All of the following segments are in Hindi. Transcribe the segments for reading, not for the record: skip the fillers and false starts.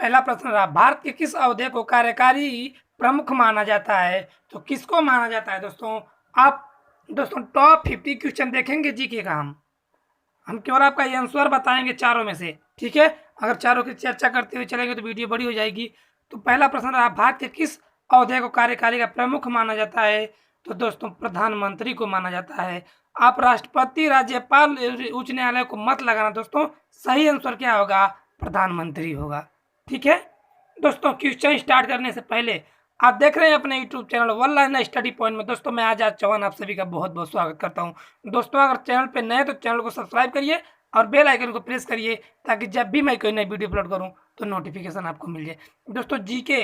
पहला प्रश्न रहा, भारत के किस अवधि को कार्यकारी प्रमुख माना जाता है? तो किसको माना जाता है दोस्तों? आप दोस्तों टॉप 50 क्वेश्चन देखेंगे जीके का हम केवल आपका ये आंसर बताएंगे चारों में से, ठीक है। अगर चारों की चर्चा करते हुए चलेंगे तो वीडियो बड़ी हो जाएगी। तो पहला प्रश्न रहा, भारत के किस अवधि को कार्यकाल का प्रमुख माना जाता है? तो दोस्तों प्रधानमंत्री को माना जाता है। आप राष्ट्रपति, राज्यपाल, उच्च न्यायालय को मत लगाना दोस्तों, सही आंसर क्या होगा? प्रधानमंत्री होगा, ठीक है। दोस्तों क्वेश्चन स्टार्ट करने से पहले आप देख रहे हैं अपने YouTube channel one line study point में। दोस्तों मैं आजाद चौहान आप सभी का बहुत बहुत स्वागत करता हूं। दोस्तों अगर चैनल पे नए तो चैनल को सब्सक्राइब करिए और बेल आइकन को प्रेस करिए ताकि जब भी मैं कोई नई वीडियो अपलोड करूं तो नोटिफिकेशन आपको मिल जाए। दोस्तों जीके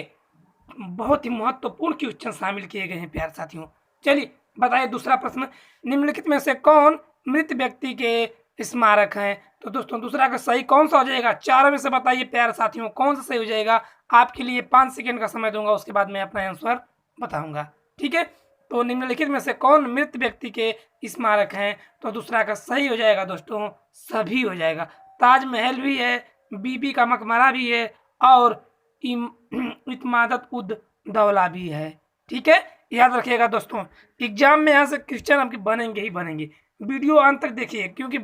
बहुत ही महत्वपूर्ण क्वेश्चन शामिल किए गए हैं प्यारे साथियों। चलिए बताइए दूसरा प्रश्न, निम्नलिखित में से कौन मृत व्यक्ति के स्मारक हैं? तो दोस्तों दूसरा का सही कौन सा हो जाएगा? चारों में से बताइए प्यारे साथियों कौन सा सही हो जाएगा। आपके लिए 5 सेकंड का समय दूंगा, उसके बाद मैं अपना आंसर बताऊंगा, ठीक है। तो निम्नलिखित में से कौन मृत व्यक्ति के स्मारक हैं? तो दूसरा का सही हो जाएगा दोस्तों सभी हो जाएगा। ताजमहल भी है, बीबी का मकबरा भी है और इमादत उद दौला भी है, ठीक है। याद रखिएगा दोस्तों, एग्जाम में यहाँ से क्वेश्चन आपके बनेंगे ही बनेंगे। वीडियो अंत तक देखिए क्योंकि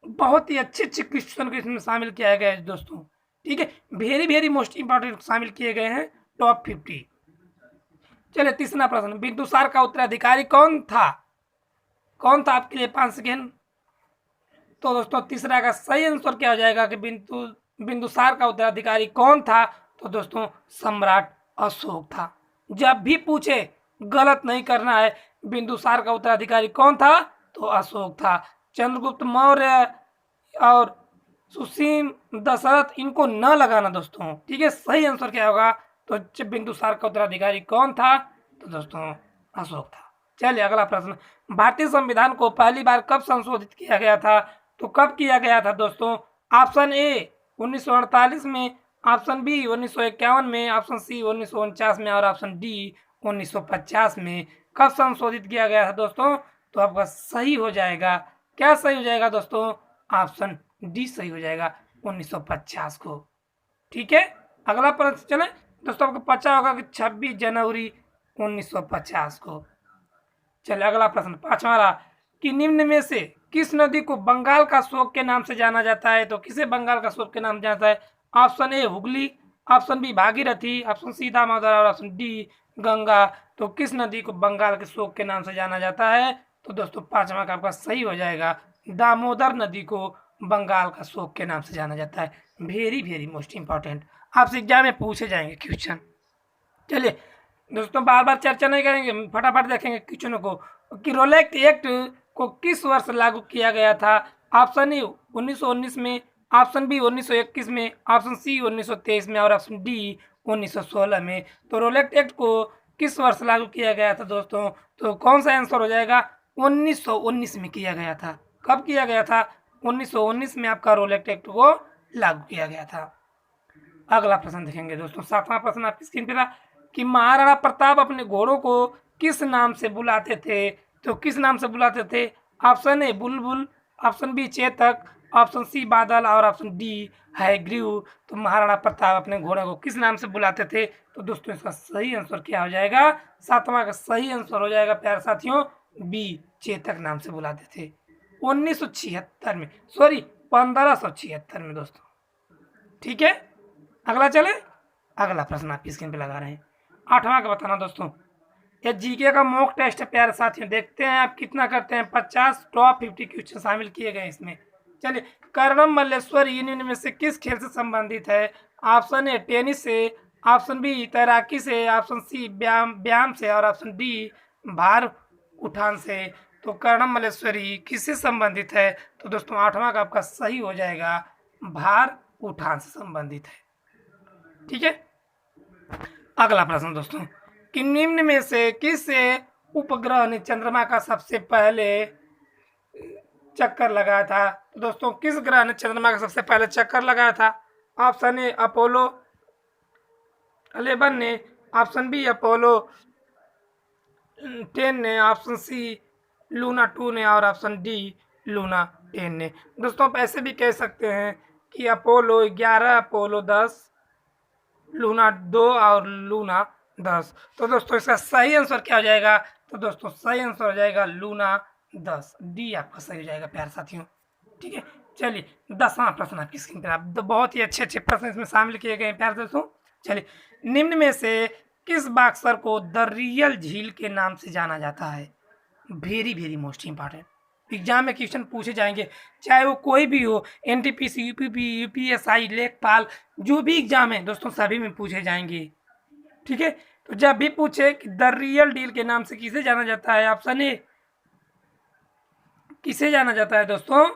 बहुत ही अच्छे अच्छे क्वेश्चन को इसमें शामिल किया गया है दोस्तों, ठीक है। वेरी वेरी मोस्ट इंपॉर्टेंट शामिल किए गए हैं टॉप 50। चलिए तीसरा प्रश्न, बिंदुसार का उत्तराधिकारी कौन था? कौन था आपके लिए 5 सेकेंड। तो दोस्तों तीसरा का सही आंसर क्या हो जाएगा कि बिंदुसार का उत्तराधिकारी कौन था? तो दोस्तों सम्राट अशोक था। जब भी पूछे गलत नहीं करना है, बिंदुसार का उत्तराधिकारी कौन था? तो अशोक था। चंद्रगुप्त मौर्य और सुसीम, दशरथ इनको न लगाना दोस्तों, ठीक है। सही आंसर क्या होगा? तो बिंदुसार का उत्तराधिकारी कौन था? तो दोस्तों अशोक था। चलिए अगला प्रश्न, भारतीय संविधान को पहली बार कब संशोधित किया गया था? तो कब किया गया था दोस्तों? ऑप्शन ए 1948 में, ऑप्शन बी 1951 में, ऑप्शन सी 1949 में और ऑप्शन डी 1950 में। कब संशोधित किया गया था दोस्तों? तो आपका सही हो जाएगा, क्या सही हो जाएगा दोस्तों? ऑप्शन डी सही हो जाएगा 1950 को, ठीक है। अगला प्रश्न चले दोस्तों, आपको पता होगा कि 26 जनवरी 1950 को। चलिए अगला प्रश्न पांचवा रहा कि निम्न में से किस नदी को बंगाल का शोक के नाम से जाना जाता है? तो किसे बंगाल का शोक के नाम जाना जाता है? Option A Hooghly, option B Bhagirathi, option C Damodar और ऑप्शन डी गंगा। तो किस नदी को बंगाल के शोक के नाम से जाना जाता है? तो दोस्तों पांचवा का आपका सही हो जाएगा, दामोदर नदी को बंगाल का शोक के नाम से जाना जाता है। वेरी वेरी मोस्ट इंपॉर्टेंट, आपसे एग्जाम में पूछे जाएंगे क्वेश्चन। चलिए दोस्तों बार बार चर्चा नहीं करेंगे, फटाफट देखेंगे क्वेश्चनों को कि रोलेक्ट एक्ट को किस वर्ष लागू किया गया था? ऑप्शन ए 1919 में, ऑप्शन बी 1921 में, ऑप्शन सी 1923 में और ऑप्शन डी 1916 में। तो रोलेक्ट एक्ट को किस वर्ष लागू किया गया था दोस्तों? तो कौन सा आंसर हो जाएगा? 1919 में किया गया था। कब किया गया था? 1919 में आपका रोलेक्ट एक्ट को लागू किया गया था। अगला प्रश्न देखेंगे दोस्तों, सातवां प्रश्न आपकी स्क्रीन पर कि महाराणा प्रताप अपने घोड़ों को किस नाम से बुलाते थे? तो किस नाम से बुलाते थे? Option A Bulbul, option B Chetak, option C Badal और ऑप्शन डी है ग्रीव। तो महाराणा प्रताप अपने घोड़े को किस नाम से बुलाते थे? तो दोस्तों इसका सही आंसर क्या हो जाएगा? सातवां का सही आंसर हो जाएगा प्यारे साथियों बी चेतक नाम से बुलाते थे 1976 में, सॉरी 1576 में दोस्तों, ठीक है। अगला चले, अगला प्रश्न आपकी स्क्रीन पे लगा रहे हैं, आठवां का बताना दोस्तों। ये जीके का मॉक टेस्ट है प्यारे साथियों, देखते हैं आप कितना करते हैं। 50 टॉप 50 क्वेश्चन शामिल किए गए इसमें। चलिए कर्णम मल्लेश्वरी यूनियन में से किस खेल से संबंधित है? ऑप्शन ए टेनिस से, ऑप्शन बी तैराकी से, ऑप्शन सी व्यायाम से और ऑप्शन डी भार उठान से। तो कर्णम मल्लेश्वरी किससे संबंधित है? तो दोस्तों आठवां का आपका सही हो जाएगा, भार उठान से संबंधित है, ठीक है। अगला प्रश्न दोस्तों कि निम्न में से किस उपग्रह ने चंद्रमा का सबसे पहले चक्कर लगाया था? तो दोस्तों किस ग्रह ने चंद्रमा का सबसे पहले चक्कर लगाया था? ऑप्शन ए अपोलो 11 ने, ऑप्शन बी अपोलो 10 ने, ऑप्शन सी लूना 2 ने और ऑप्शन डी लूना 10 ने। दोस्तों आप ऐसे भी कह सकते हैं कि अपोलो 11, अपोलो 10, लूना 2 और लूना 10। तो दोस्तों इसका सही आंसर क्या हो जाएगा? तो दोस्तों सही आंसर हो जाएगा लूना 10, डी आपका सही हो जाएगा प्यारे साथियों। ठीक है, चलिए 10वां प्रश्न आपकी स्क्रीन पर। आप तो बहुत ही अच्छे अच्छे प्रश्न इसमें शामिल किए गए हैं प्यारे दोस्तों। चलिए, निम्न में से किस बाक्सर को द रियल झील के नाम से जाना जाता है? Very very most important, exam में क्वेश्चन पूछे जाएंगे, चाहे वो कोई भी हो, एनटीपीसी, यूपीपी, यूपीएसआई, लेखपाल, जो भी एग्जाम है दोस्तों सभी में पूछे जाएंगे। ठीक है, तो जब भी पूछे कि द रियल डील के नाम से किसे जाना जाता है, ऑप्शन ए किसे जाना जाता है दोस्तों?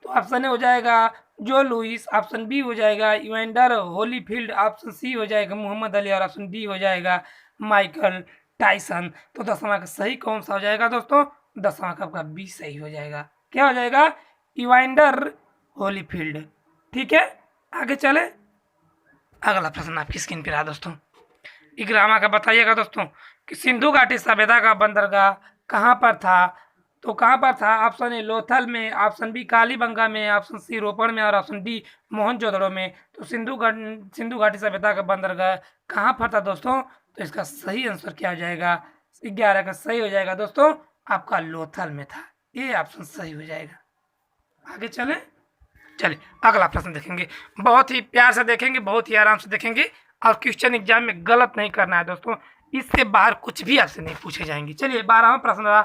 तो ऑप्शन ए हो जाएगा जो लुइस, ऑप्शन बी हो जाएगा इवेंडर होलीफील्ड, ऑप्शन सी हो जाएगा मोहम्मद अली और ऑप्शन डी हो जाएगा माइकल टाइसन। तो 10वां का सही कौन सा हो जाएगा दोस्तों? 10वां का आपका बी सही हो जाएगा। क्या हो जाएगा? इवेंडर होलीफील्ड। ठीक है, आगे चले। अगला प्रश्न आपकी स्क्रीन पर रहा दोस्तों। 11वां का बताइएगा दोस्तों कि सिंधु घाटी सभ्यता का बंदरगाह कहाँ पर था? तो कहाँ पर था? ऑप्शन ए लोथल में, ऑप्शन बी कालीबंगा में, ऑप्शन सी रोपड़ में और ऑप्शन डी मोहनजोदड़ो में। तो सिंधु घाटी सभ्यता का बंदरगाह कहाँ पर था दोस्तों? तो इसका सही आंसर क्या हो जाएगा? 11 का सही हो जाएगा दोस्तों आपका लोथल में था, ये ऑप्शन सही हो जाएगा। आगे चले, चलिए अगला प्रश्न देखेंगे। बहुत ही प्यार से देखेंगे, बहुत ही आराम से देखेंगे, और क्वेश्चन एग्जाम में गलत नहीं करना है दोस्तों, इससे बाहर कुछ भी आपसे नहीं पूछे जाएंगे। चलिए 12वां प्रश्न रहा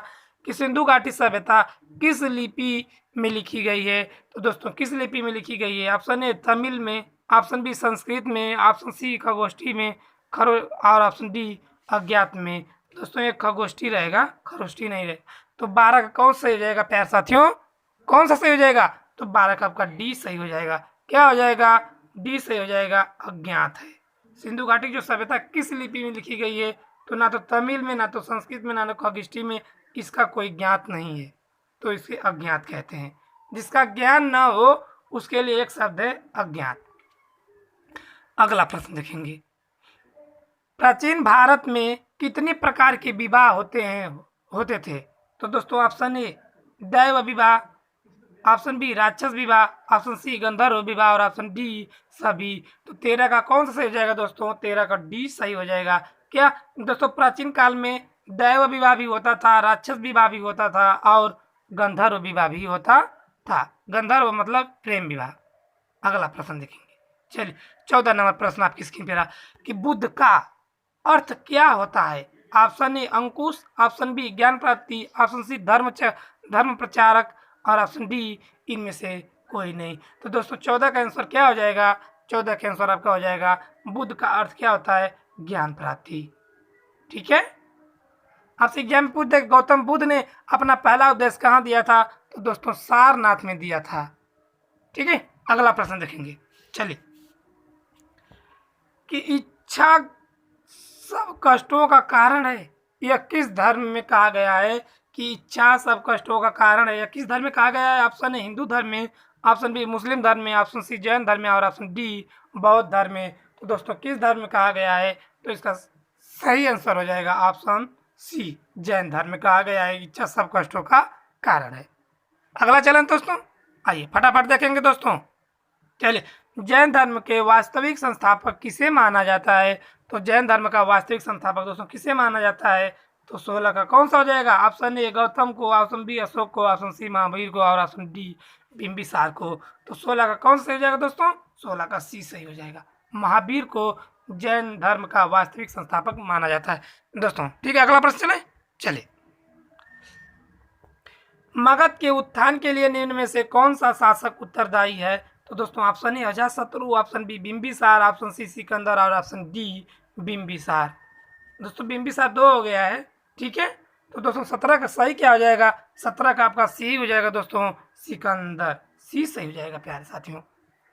कि सिंधु घाटी सभ्यता किस लिपि में लिखी गई है? तो दोस्तों किस लिपि में लिखी गई है? ऑप्शन ए तमिल में, ऑप्शन बी संस्कृत में, ऑप्शन सी खगोष्ठी में, और ऑप्शन डी अज्ञात में। दोस्तों ये खगोष्ठी रहेगा, खरोष्ठी नहीं रहेगा। तो 12 का कौन सही हो जाएगा प्यार साथियों? कौन सा सही हो जाएगा? तो 12 का आपका डी सही हो जाएगा। क्या हो जाएगा? डी सही हो जाएगा, अज्ञात है। सिंधु घाटी की जो सभ्यता किस लिपि में लिखी गई है? तो ना तो तमिल में, ना तो संस्कृत में, ना तो खगोष्ठी में, इसका कोई ज्ञात नहीं है, तो इसे अज्ञात कहते हैं। जिसका ज्ञान ना हो उसके लिए एक शब्द है अज्ञात। अगला प्रश्न देखेंगे। प्राचीन भारत में कितने प्रकार के विवाह होते थे? तो दोस्तों ऑप्शन ए दैव विवाह, ऑप्शन बी राक्षस विवाह, ऑप्शन सी गंधर्व विवाह और ऑप्शन डी सभी। तो 13 का कौन सा सही हो जाएगा दोस्तों? 13 का डी सही हो जाएगा। क्या दोस्तों प्राचीन काल में दैव विवाह भी होता था, राक्षस विवाह भी होता था और गंधर्व विवाह भी होता था। गंधर्व मतलब प्रेम विवाह। अगला प्रश्न देखेंगे। चलिए 14 नंबर प्रश्न आपकी स्क्रीन पे रहा कि बुद्ध का अर्थ क्या होता है? ऑप्शन ए अंकुश, ऑप्शन बी ज्ञान प्राप्ति, ऑप्शन सी धर्म प्रचारक और ऑप्शन डी इनमें से कोई नहीं। तो दोस्तों 14 का आंसर क्या हो जाएगा? 14 का आंसर आपका हो जाएगा बुद्ध का अर्थ क्या होता है? ज्ञान प्राप्ति। ठीक है, आपसे एग्जाम में पूछ दे गौतम बुद्ध ने अपना पहला उपदेश कहाँ दिया था? तो दोस्तों सारनाथ में दिया था। ठीक है, अगला प्रश्न देखेंगे। चलिए कि इच्छा सब कष्टों का कारण है, यह किस धर्म में कहा गया है? कि इच्छा सब कष्टों का कारण है, यह किस धर्म में कहा गया है? ऑप्शन ए हिंदू धर्म में, ऑप्शन बी मुस्लिम धर्म में, ऑप्शन सी जैन धर्म में और ऑप्शन डी बौद्ध धर्म में। तो दोस्तों किस धर्म में कहा गया है? तो इसका सही आंसर हो जाएगा ऑप्शन सी, जैन धर्म में कहा गया है इच्छा सब कष्टों का कारण है। अगला चलन दोस्तों, आइए फटाफट देखेंगे दोस्तों। चलिए, जैन धर्म के वास्तविक संस्थापक किसे माना जाता है? तो जैन धर्म का वास्तविक संस्थापक दोस्तों किसे माना जाता है? तो 16 का कौन सा हो जाएगा? ऑप्शन ए गौतम को, ऑप्शन बी अशोक को, ऑप्शन सी महावीर को और ऑप्शन डी बिंबिसार को। तो 16 का कौन सा हो जाएगा दोस्तों? 16 का सी सही हो जाएगा। महावीर को जैन धर्म का वास्तविक संस्थापक माना जाता है दोस्तों। ठीक है, अगला प्रश्न चले। मगध के उत्थान के लिए निम्न में से कौन सा शासक उत्तरदायी है? तो दोस्तों option A Ajatashatru, option B Bimbisara, option C Sikandar और ऑप्शन डी बिंबिसार। दोस्तों बिंबिसार 2 हो गया है। ठीक है, तो दोस्तों 17 का सही क्या हो जाएगा? 17 का आपका सी हो जाएगा दोस्तों, सिकंदर। सी सही हो जाएगा प्यारे साथियों।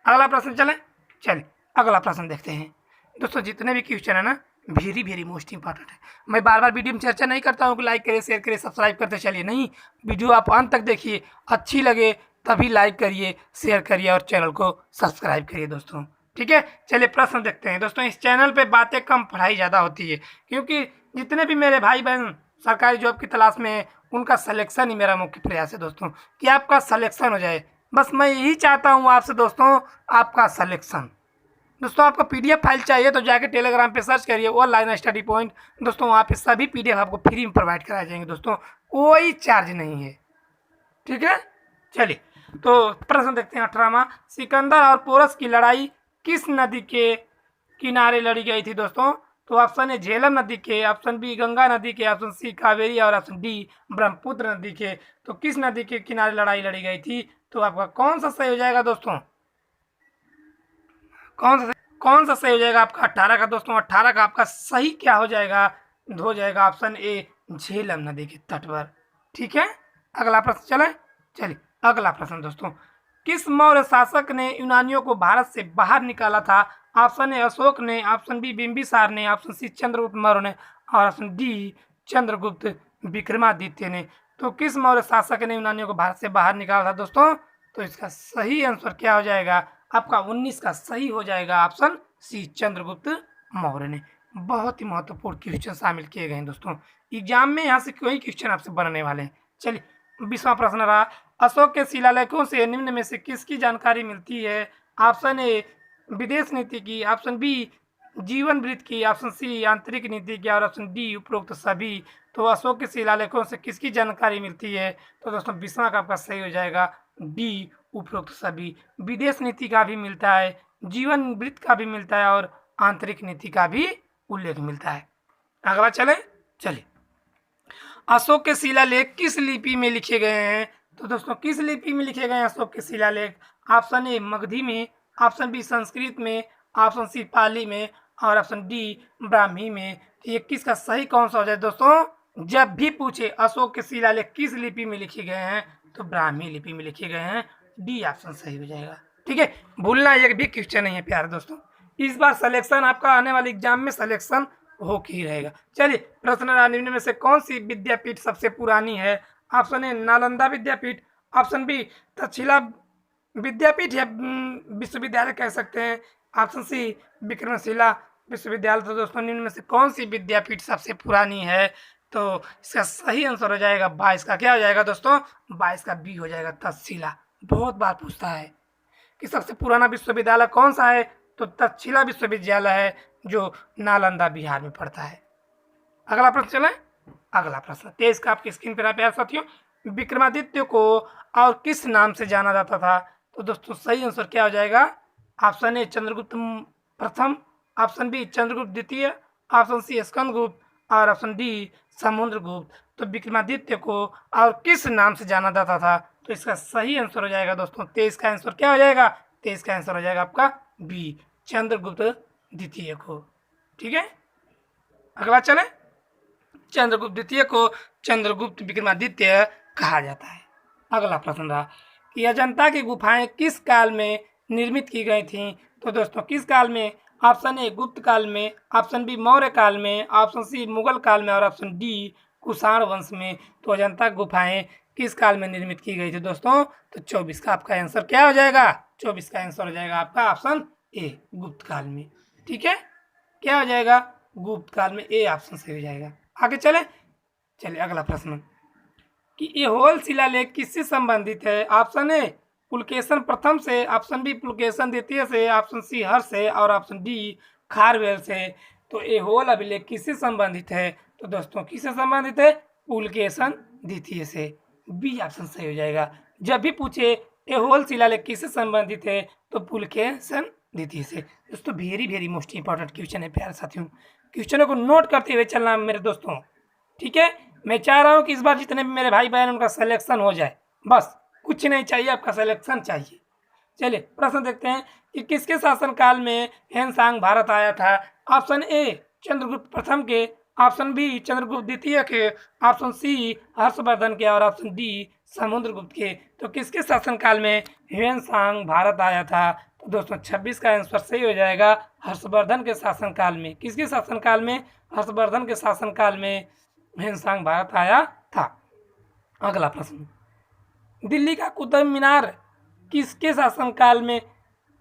अगला प्रश्न चलिए अगला प्रश्न देखते हैं दोस्तों। जितने भी क्वेश्चन है ना वेरी वेरी मोस्ट इंपॉर्टेंट है। मैं बार बार वीडियो में चर्चा नहीं करता हूँ कि लाइक करिए, शेयर करिए, सब्सक्राइब करते चलिए, नहीं, वीडियो आप अंत तक देखिए, अच्छी लगे तभी लाइक करिए, शेयर करिए और चैनल को सब्सक्राइब करिए दोस्तों। ठीक है, चलिए प्रश्न देखते हैं दोस्तों। इस चैनल पे बातें कम पढ़ाई ज़्यादा होती है, क्योंकि जितने भी मेरे भाई बहन सरकारी जॉब की तलाश में है उनका सिलेक्शन ही मेरा मुख्य प्रयास है दोस्तों, कि आपका सिलेक्शन हो जाए। बस मैं यही चाहता हूँ आपसे दोस्तों, आपका सिलेक्शन। दोस्तों आपको PDF फाइल चाहिए तो जाके टेलीग्राम पे सर्च करिए ऑनलाइन स्टडी पॉइंट। दोस्तों वहाँ पे सभी PDF आपको फ्री में प्रोवाइड कराए जाएंगे दोस्तों, कोई चार्ज नहीं है। ठीक है, चलिए तो प्रश्न देखते हैं 18वां। सिकंदर और पोरस की लड़ाई किस नदी के किनारे लड़ी गई थी दोस्तों? तो ऑप्शन ए झेलम नदी के, ऑप्शन बी गंगा नदी के, ऑप्शन सी कावेरी और ऑप्शन डी ब्रह्मपुत्र नदी के। तो किस नदी के किनारे लड़ाई लड़ी गई थी? तो आपका कौन सा सही हो जाएगा दोस्तों? कौन सा सही हो जाएगा आपका 18 का दोस्तों? 18 का आपका सही क्या हो जाएगा? हो जाएगा ऑप्शन ए झेलम नदी के तट पर। ठीक है, अगला प्रश्न चलिए अगला प्रश्न दोस्तों। किस मौर्य शासक ने यूनानियों को भारत से बाहर निकाला था? ऑप्शन ए अशोक ने, ऑप्शन बी बिंबिसार ने, ऑप्शन सी चंद्रगुप्त मौर्य ने और ऑप्शन डी चंद्रगुप्त विक्रमादित्य ने। तो किस मौर्य शासक ने यूनानियों को भारत से बाहर निकाला था दोस्तों? तो इसका सही आंसर क्या हो जाएगा आपका? 19 का सही हो जाएगा ऑप्शन सी चंद्रगुप्त मौर्य ने। बहुत ही महत्वपूर्ण क्वेश्चन शामिल किए गए हैं दोस्तों एग्जाम में, यहाँ से कोई क्वेश्चन आपसे बनने वाले हैं। चलिए 20वां प्रश्न रहा, अशोक के शिलालेखों से निम्न में से किसकी जानकारी मिलती है? ऑप्शन ए विदेश नीति की, ऑप्शन बी जीवन वृत्त की, ऑप्शन सी आंतरिक नीति की और ऑप्शन डी उपरोक्त सभी। तो अशोक के शिलालेखों से किसकी जानकारी मिलती है? तो दोस्तों 20वां का आपका सही हो जाएगा डी उपरोक्त सभी। विदेश नीति का भी मिलता है, जीवन वृत्त का भी मिलता है और आंतरिक नीति का भी उल्लेख मिलता है। अगला चलिए अशोक के शिलालेख किस लिपि में लिखे गए हैं? तो दोस्तों किस लिपि में लिखे गए हैं अशोक के शिलालेख? ऑप्शन ए मगधी में, ऑप्शन बी संस्कृत में, ऑप्शन सी पाली में और ऑप्शन डी ब्राह्मी में। तो ये किसका सही कौन सा हो जाए दोस्तों? जब भी पूछे अशोक के शिलालेख किस लिपि में लिखे गए हैं तो ब्राह्मी लिपि में लिखे गए हैं, डी ऑप्शन सही हो जाएगा। ठीक है, भूलना एक भी क्वेश्चन नहीं है प्यारे दोस्तों। इस बार सिलेक्शन आपका आने वाले एग्जाम में सिलेक्शन हो ही रहेगा। चलिए प्रश्न निम्न में से कौन सी विद्यापीठ सबसे पुरानी है? ऑप्शन ए नालंदा विद्यापीठ, ऑप्शन बी तक्षशिला विद्यापीठ या विश्वविद्यालय कह सकते हैं, ऑप्शन सी विक्रमशिला विश्वविद्यालय। तो दोस्तों निम्न में से कौन सी विद्यापीठ सबसे पुरानी है? तो इसका सही आंसर हो जाएगा 22 का। क्या हो जाएगा दोस्तों? 22 का बी हो जाएगा तक्षशिला। बहुत बार पूछता है कि सबसे पुराना विश्वविद्यालय कौन सा है? तो तक्षशिला विश्वविद्यालय है जो नालंदा बिहार में पड़ता है। अगला प्रश्न अगला प्रश्न 23 का आपकी स्क्रीन पर प्यारे साथियों। विक्रमादित्य को और किस नाम से जाना जाता था? तो दोस्तों सही आंसर क्या हो जाएगा? ऑप्शन ए चंद्रगुप्त प्रथम, ऑप्शन बी चंद्रगुप्त द्वितीय, ऑप्शन सी स्कंदगुप्त और ऑप्शन डी समुद्रगुप्त। तो विक्रमादित्य को और किस नाम से जाना जाता था? तो इसका सही आंसर हो जाएगा दोस्तों 23 का आंसर क्या हो जाएगा? 23 का आंसर हो जाएगा आपका बी चंद्रगुप्त द्वितीय को। ठीक है, अगला चंद्रगुप्त द्वितीय को चंद्रगुप्त विक्रमादित्य कहा जाता है। अगला प्रश्न रहा कि अजंता की गुफाएं किस काल में निर्मित की गई थीं? तो दोस्तों किस काल में? ऑप्शन ए गुप्त काल में, ऑप्शन बी मौर्य काल में, ऑप्शन सी मुगल काल में और ऑप्शन डी कुषाण वंश में। तो अजंता गुफाएं किस काल में निर्मित की गई थी दोस्तों? तो 24 का आपका आंसर क्या हो जाएगा? 24 का आंसर हो जाएगा आपका ऑप्शन ए गुप्त काल में। ठीक है, क्या हो जाएगा? गुप्त काल में, ए ऑप्शन सही हो जाएगा। आगे चले अगला प्रश्न कि ऐहोल शिलालेख किससे संबंधित है? ऑप्शन ए पुलकेशन प्रथम से, ऑप्शन बी पुलकेशन द्वितीय से, ऑप्शन सी हर्ष से और ऑप्शन डी खारवेल से। तो ऐहोल अभिलेख किससे संबंधित है? तो दोस्तों किससे संबंधित है? पुलकेशन द्वितीय से, बी ऑप्शन सही हो जाएगा। जब भी पूछे ऐहोल शिलालेख किससे संबंधित है तो पुलकेशन द्वितीय से। दोस्तों वेरी मोस्ट इंपॉर्टेंट क्वेश्चन है प्यारे साथियों, क्वेश्चनों को नोट करते हुए चलना मेरे दोस्तों। ठीक है, मैं चाह रहा हूँ कि इस बार जितने भी मेरे भाई बहन उनका सिलेक्शन हो जाए, बस कुछ नहीं चाहिए, आपका सिलेक्शन चाहिए। चलिए प्रश्न देखते हैं कि किसके शासनकाल में ह्वेनसांग भारत आया था? ऑप्शन ए चंद्रगुप्त प्रथम के, ऑप्शन बी चंद्रगुप्त द्वितीय के, ऑप्शन सी हर्षवर्धन के और ऑप्शन डी समुद्रगुप्त के। तो किसके शासनकाल में ह्वेनसांग भारत आया था? तो दोस्तों 26 का आंसर सही हो जाएगा हर्षवर्धन के शासनकाल में। किसके शासनकाल में? हर्षवर्धन के शासनकाल में ह्वेनसांग भारत आया था। अगला प्रश्न, दिल्ली का कुतुब मीनार किसके शासनकाल में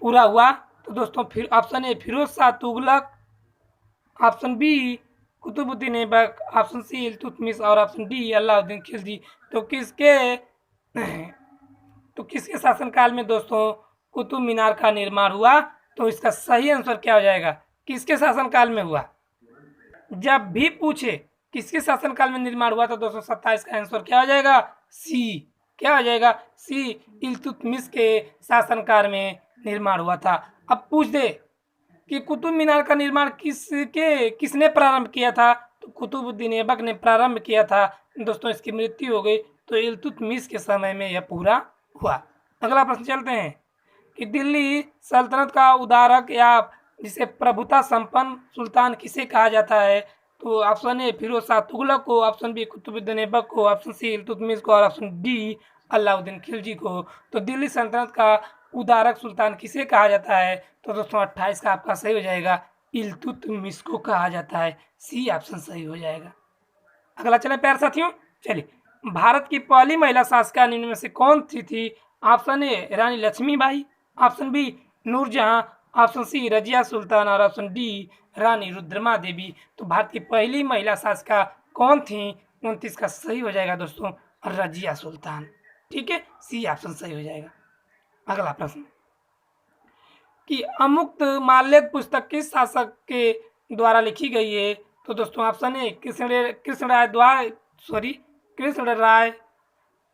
पूरा हुआ? तो दोस्तों फिर option A Firoz Shah Tughlaq, option B Qutbuddin Aibak, option C Iltutmish और ऑप्शन डी अलाउद्दीन खिलजी। तो किसके शासनकाल में दोस्तों कुतुब मीनार का निर्माण हुआ? तो इसका सही आंसर क्या हो जाएगा? किसके शासनकाल में हुआ? जब भी पूछे किसके शासनकाल में निर्माण हुआ, तो 227 का आंसर क्या हो जाएगा? सी। क्या हो जाएगा? सी, इल्तुतमिश के शासनकाल में निर्माण हुआ था। अब पूछ दे कि कुतुब मीनार का निर्माण किसने प्रारंभ किया था? तो कुतुबुद्दीन ऐबक ने प्रारंभ किया था। दोस्तों इसकी मृत्यु हो गई, तो इल्तुतमिश के समय में यह पूरा हुआ। अगला प्रश्न चलते हैं कि दिल्ली सल्तनत का उदारक या जिसे प्रभुता संपन्न सुल्तान किसे कहा जाता है? तो ऑप्शन ए फिरोज शाह तुगलक को, ऑप्शन बी कुतुबुद्दीन ऐबक को, ऑप्शन सी इल्तुतमिश को और ऑप्शन डी अलाउद्दीन खिलजी को। तो दिल्ली सल्तनत का उदारक सुल्तान किसे कहा जाता है? तो दोस्तों 28 का आपका सही हो जाएगा, इल्तुतमिश को कहा जाता है। सी ऑप्शन सही हो जाएगा। अगला चले प्यारे साथियों, चलिए, भारत की पहली महिला शासिका निम्न में से कौन थी? Option A Rani Lakshmibai, option B Noorjahan, option C Razia Sultan और ऑप्शन डी रानी रुद्रमा देवी। तो भारत की पहली महिला शासिका कौन थी? 29 का सही हो जाएगा दोस्तों, रजिया सुल्तान। ठीक है, सी ऑप्शन सही हो जाएगा। अगला प्रश्न कि अमुक्त माल्यद पुस्तक किस शासक के द्वारा लिखी गई है? तो दोस्तों ऑप्शन ए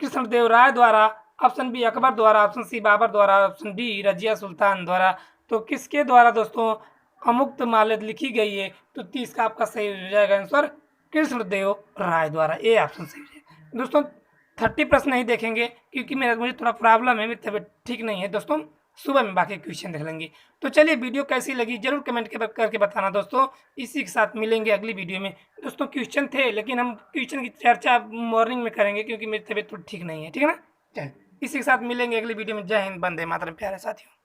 कृष्णदेव राय द्वारा, ऑप्शन बी अकबर द्वारा, ऑप्शन सी बाबर द्वारा, ऑप्शन डी रजिया सुल्तान द्वारा। तो किसके द्वारा दोस्तों अमुक्त माल्यद लिखी गई है? तो 30 का आपका सही हो जाएगा आंसर, कृष्णदेव राय द्वारा। ए ऑप्शन सही हो जाएगा। दोस्तों 30 प्रश्न नहीं देखेंगे क्योंकि मुझे थोड़ा प्रॉब्लम है, मेरी तबीयत ठीक नहीं है दोस्तों। सुबह में बाकी क्वेश्चन देख लेंगे। तो चलिए, वीडियो कैसी लगी जरूर कमेंट करके बताना दोस्तों। इसी के साथ मिलेंगे अगली वीडियो में। दोस्तों क्वेश्चन थे, लेकिन हम क्वेश्चन की चर्चा मॉर्निंग में करेंगे क्योंकि मेरी तबीयत थोड़ी ठीक नहीं है। ठीक है ना? चलिए, इसी के साथ मिलेंगे अगली वीडियो में। जय हिंद, वंदे मातरम प्यारे साथियों।